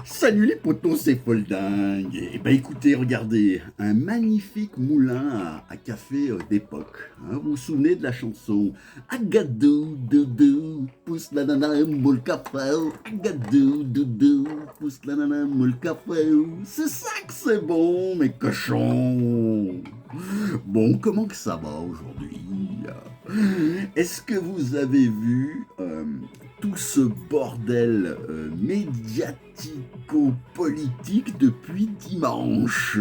Salut les potos, c'est Folding. Et ben écoutez, regardez, un magnifique moulin à café d'époque. Vous vous souvenez de la chanson Agadou, doudou, pousse la nana, moule café. Agadou, doudou, pousse la nana, moule café. C'est ça que c'est bon, mes cochons. Bon, comment que ça va aujourd'hui? Est-ce que vous avez vu tout ce bordel médiatico-politique depuis dimanche?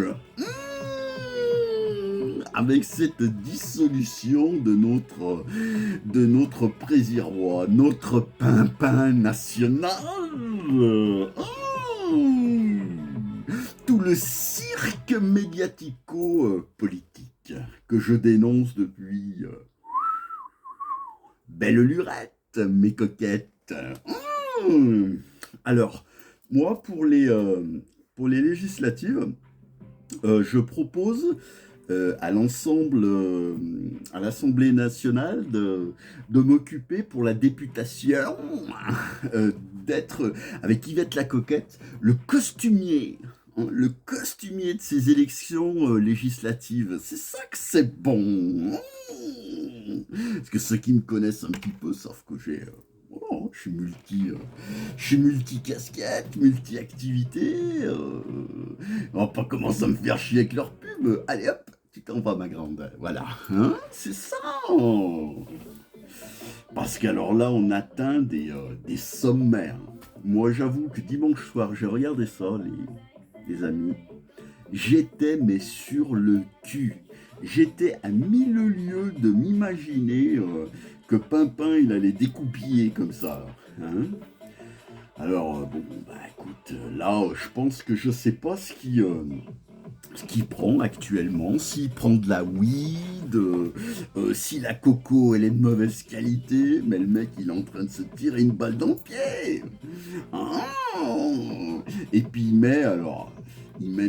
Avec cette dissolution de notre président, notre pimpin national. Tout le cirque médiatico-politique que je dénonce depuis belle lurette, mes coquettes. Alors, moi, pour les législatives, je propose à à l'Assemblée nationale de m'occuper pour la députation d'être, avec Yvette la coquette, le costumier de ces élections législatives. C'est ça que c'est bon. Parce que ceux qui me connaissent un petit peu savent que je suis multi-casquette, multi-activité. On va pas commencer à me faire chier avec leur pub. Allez hop, tu t'en vas ma grande. Voilà, hein, c'est ça. Parce qu'alors là, on atteint des sommaires. Moi, j'avoue que dimanche soir, j'ai regardé ça, les amis. J'étais mais sur le cul. J'étais à mille lieues de m'imaginer que Pimpin il allait découpiller comme ça. Hein. Alors bon bah écoute, là je pense que je sais pas ce qu'il prend actuellement, s'il prend de la weed, si la coco elle est de mauvaise qualité, mais le mec il est en train de se tirer une balle dans le pied. Ah. Et puis il met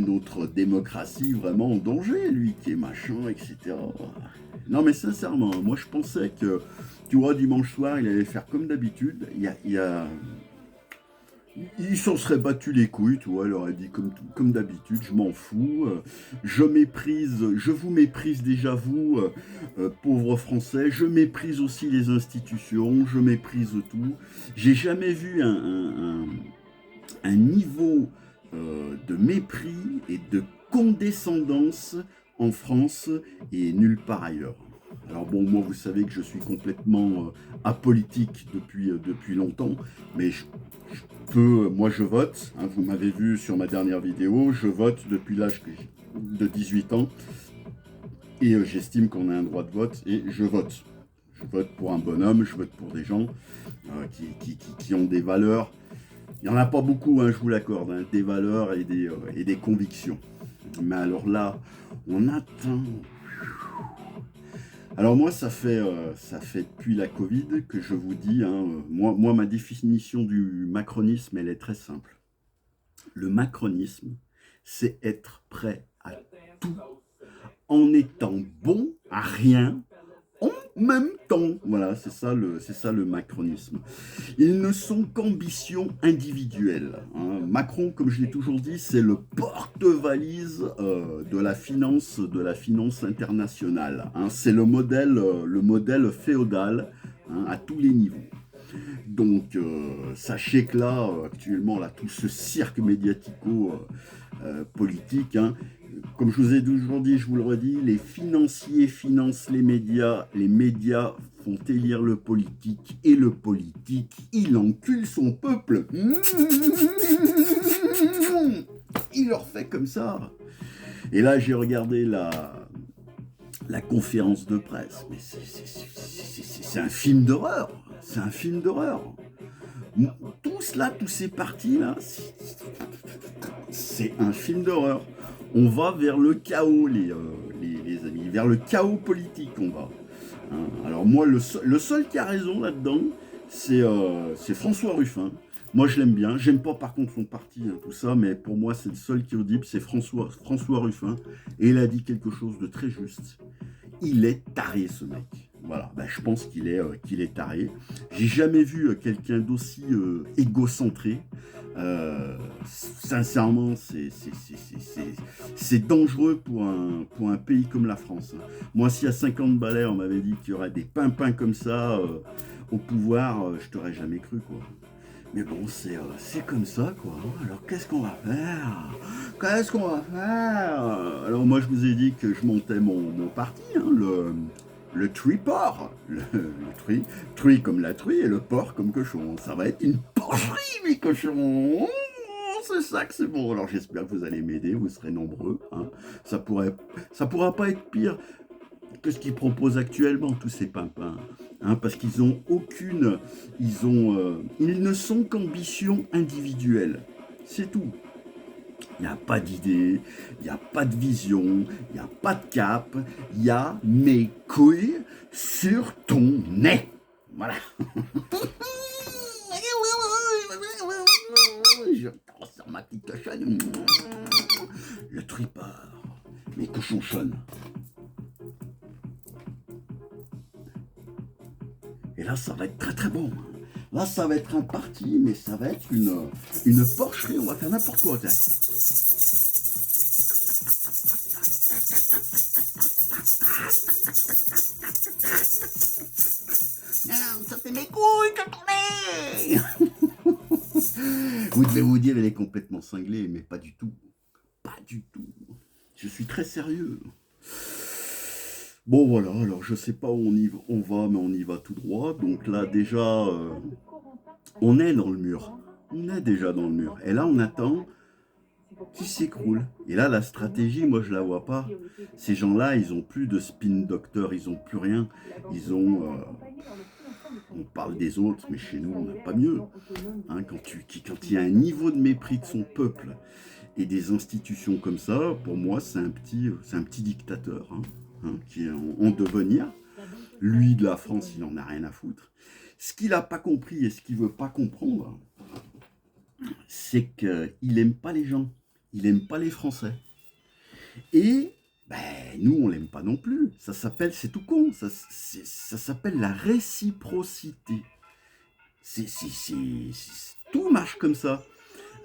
notre démocratie vraiment en danger, lui qui est machin, etc. Non mais sincèrement, moi je pensais que, tu vois, dimanche soir il allait faire comme d'habitude, il s'en serait battu les couilles, tu vois, il aurait dit comme d'habitude, je m'en fous, je vous méprise déjà vous, pauvres Français, je méprise aussi les institutions, je méprise tout. J'ai jamais vu un niveau de mépris et de condescendance en France et nulle part ailleurs. Alors bon, moi vous savez que je suis complètement apolitique depuis longtemps, mais moi je vote, hein, vous m'avez vu sur ma dernière vidéo, je vote depuis l'âge de 18 ans et j'estime qu'on a un droit de vote et je vote. Je vote pour un bonhomme, je vote pour des gens qui ont des valeurs. Il n'y en a pas beaucoup, hein, je vous l'accorde, hein, des valeurs et des convictions. Mais alors là, on atteint. Alors moi, ça fait depuis la Covid que je vous dis, hein, moi, ma définition du macronisme, elle est très simple. Le macronisme, c'est être prêt à tout en étant bon à rien en même temps. Voilà, c'est ça le macronisme. Ils ne sont qu'ambition individuelle. Hein. Macron, comme je l'ai toujours dit, c'est le porte-valise de la finance internationale. Hein. C'est le modèle féodal, hein, à tous les niveaux. Donc, sachez que là, actuellement, là, tout ce cirque médiatico-politique, hein, comme je vous ai toujours dit, je vous le redis, les financiers financent les médias font élire le politique, et le politique, il encule son peuple. Il leur fait comme ça. Et là, j'ai regardé la conférence de presse, mais c'est un film d'horreur. C'est un film d'horreur. Tous ces partis-là, c'est un film d'horreur. On va vers le chaos, les amis. Vers le chaos politique, on va. Hein. Alors moi, le seul qui a raison là-dedans, c'est François Ruffin. Moi, je l'aime bien. J'aime pas, par contre, son parti, hein, tout ça, mais pour moi, c'est le seul qui est audible, c'est François Ruffin. Et il a dit quelque chose de très juste. Il est taré, ce mec. Voilà, ben, je pense qu'il est taré. J'ai jamais vu quelqu'un d'aussi égocentré. Sincèrement, c'est dangereux pour un pays comme la France. Moi, si à 50 balais, on m'avait dit qu'il y aurait des pimpins comme ça au pouvoir, je t'aurais jamais cru, quoi. Mais bon, c'est comme ça, quoi. Alors, qu'est-ce qu'on va faire? Qu'est-ce qu'on va faire? Alors, moi, je vous ai dit que je montais mon parti, hein, le triport. Le truie comme la truie et le porc comme cochon. Ça va être une porcherie, mes cochons. C'est ça que c'est bon. Alors, j'espère que vous allez m'aider, vous serez nombreux, hein. Ça pourra pas être pire que ce qu'ils proposent actuellement, tous ces pimpins. Hein, parce qu'ils ont aucune. Ils ne sont qu'ambition individuelle. C'est tout. Il n'y a pas d'idée, il n'y a pas de vision, il n'y a pas de cap, il y a mes couilles sur ton nez. Voilà. Je ressors ma petite cochonne. Le tripard. Mes cochonchonnes. Et là, ça va être très très bon. Là, ça va être un parti, mais ça va être une porcherie. On va faire n'importe quoi. Tiens. Non, ça fait mes couilles, attendez. Vous devez vous dire, il est complètement cinglé, mais pas du tout. Pas du tout. Je suis très sérieux. Bon voilà, alors je sais pas où on va, mais on y va tout droit. Donc là déjà, on est dans le mur. On est déjà dans le mur. Et là on attend qu'il s'écroule. Et là la stratégie, moi je la vois pas. Ces gens-là, ils ont plus de spin doctor, ils ont plus rien. Ils ont... on parle des autres, mais chez nous on n'a pas mieux. Hein, quand il y a un niveau de mépris de son peuple et des institutions comme ça, pour moi c'est un petit dictateur. Qui est en devenir. Lui, de la France, il n'en a rien à foutre. Ce qu'il n'a pas compris et ce qu'il ne veut pas comprendre, c'est qu'il n'aime pas les gens. Il n'aime pas les Français. Et nous, on ne l'aime pas non plus. Ça s'appelle, c'est tout con, ça s'appelle la réciprocité. Tout marche comme ça.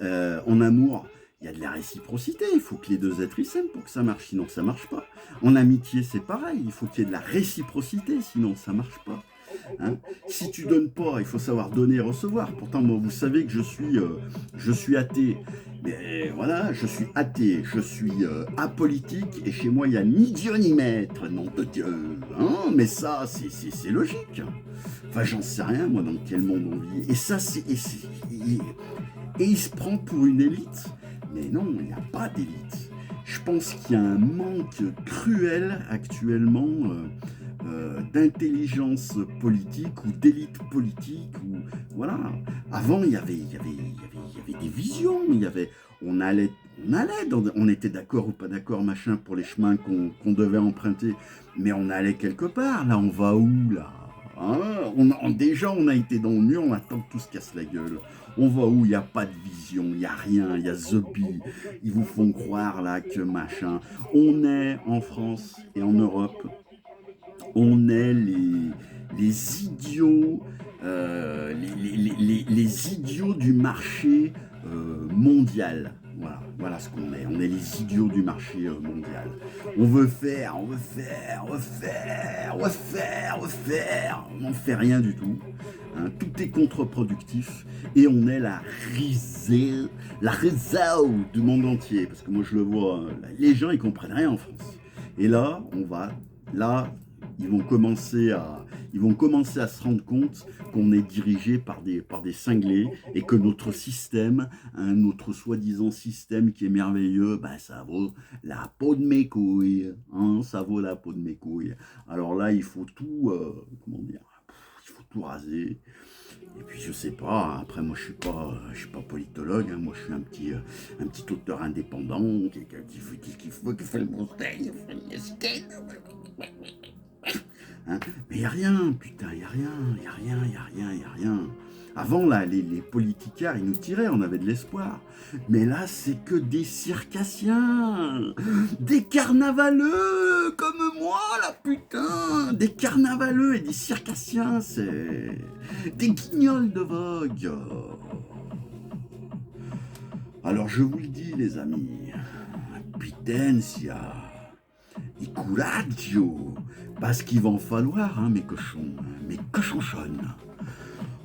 En amour, il y a de la réciprocité, il faut que les deux êtres s'aiment pour que ça marche, sinon ça marche pas. En amitié, c'est pareil, il faut qu'il y ait de la réciprocité, sinon ça marche pas. Hein, si tu donnes pas, il faut savoir donner et recevoir. Pourtant, moi, vous savez que je suis athée. Mais voilà, je suis athée, je suis apolitique, et chez moi, il n'y a ni Dieu ni maître, nom de Dieu. Hein, mais ça, c'est logique. Enfin, j'en sais rien, moi, dans quel monde on vit. Et ça, et il se prend pour une élite. Mais non, il n'y a pas d'élite. Je pense qu'il y a un manque cruel actuellement d'intelligence politique ou d'élite politique. Voilà. Avant, il y avait des visions. On était d'accord ou pas d'accord, machin, pour les chemins qu'on devait emprunter. Mais on allait quelque part. Là, on va où, là? Hein, déjà, on a été dans le mur, on attend que tout se casse la gueule. On va où? Il n'y a pas de vision, il n'y a rien, il y a Zombie. Ils vous font croire là que machin. On est en France et en Europe, on est les idiots, les idiots du marché mondial. Voilà ce qu'on est. On est les idiots du marché mondial. On veut faire. On n'en fait rien du tout. Hein, tout est contre-productif et on est la risée du monde entier. Parce que moi je le vois, les gens ils comprennent rien en France. Et là, ils vont commencer à se rendre compte qu'on est dirigé par des cinglés et que notre système, notre soi-disant système qui est merveilleux, ça vaut la peau de mes couilles. Hein, ça vaut la peau de mes couilles. Alors là, il faut tout, il faut tout raser. Et puis je sais pas, après moi je suis pas politologue, hein, moi je suis un petit auteur indépendant qui fait le bon style, hein, mais il n'y a rien, putain, il n'y a rien. Avant, là, les politicards, ils nous tiraient, on avait de l'espoir. Mais là, c'est que des circassiens, des carnavaleux, comme moi, là, putain. Des carnavaleux et des circassiens, c'est des guignols de vogue. Alors je vous le dis les amis, Pitenzia, di couraggio, parce qu'il va en falloir, hein, mes cochonchonnes.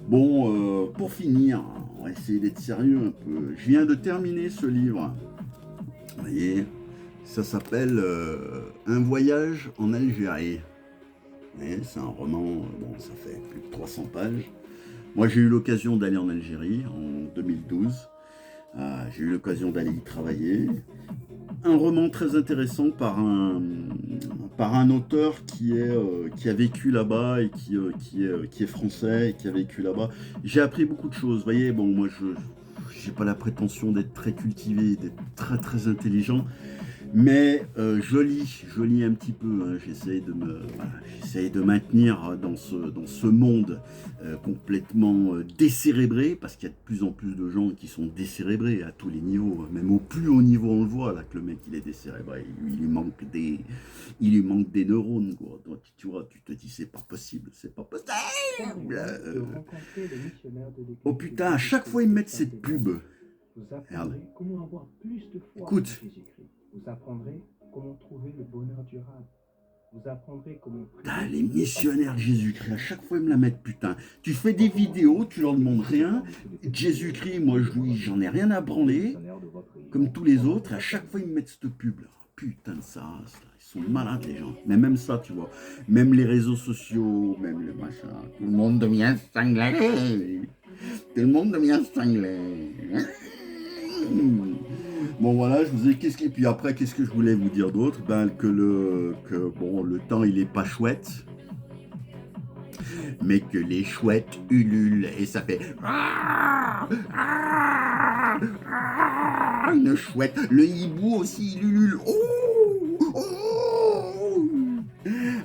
Bon, pour finir, on va essayer d'être sérieux un peu. Je viens de terminer ce livre. Vous voyez, ça s'appelle Un voyage en Algérie. Vous voyez, c'est un roman, bon, ça fait plus de 300 pages. Moi, j'ai eu l'occasion d'aller en Algérie en 2012. J'ai eu l'occasion d'aller y travailler. Un roman très intéressant par un auteur qui a vécu là-bas et qui est français et qui a vécu là-bas. J'ai appris beaucoup de choses. Vous voyez, bon, moi, je n'ai pas la prétention d'être très cultivé, d'être très, très intelligent. Mais je lis un petit peu, hein, j'essaye de maintenir dans ce monde complètement décérébré, parce qu'il y a de plus en plus de gens qui sont décérébrés à tous les niveaux, même au plus haut niveau on le voit là que le mec il est décérébré, il lui manque des neurones quoi. Donc, tu vois, tu te dis c'est pas possible. Oh putain, à chaque fois ils mettent cette pub. Regarde. Écoute. Vous apprendrez comment trouver le bonheur durable. Vous apprendrez comment... Putain, les missionnaires de Jésus-Christ, à chaque fois ils me la mettent, putain. Tu fais des vidéos, tu leur demandes rien. Jésus-Christ, moi j'en ai rien à branler, comme tous les autres, et à chaque fois ils me mettent cette pub là. Putain de ça, ils sont malades les gens. Mais même ça, tu vois, même les réseaux sociaux, même le machin, tout le monde devient cinglé. Tout le monde devient cinglé. Bon voilà, je vous ai et puis après qu'est-ce que je voulais vous dire d'autre? Ben que bon, le temps il est pas chouette, mais que les chouettes ululent et ça fait une chouette. Le hibou aussi il ulule.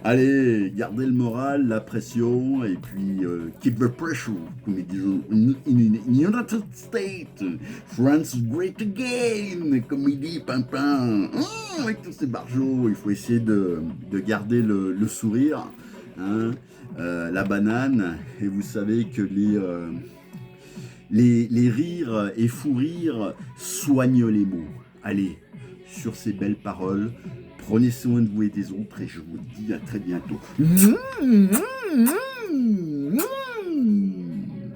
Allez, gardez le moral, la pression, et puis keep the pressure, comme ils disent in United States. France great again, comme il dit Pimpin. Avec tous ces barjots, il faut essayer de garder le sourire, hein, la banane, et vous savez que les rires et fous rires soignent les mots. Allez, sur ces belles paroles, prenez soin de vous et des autres et je vous dis à très bientôt.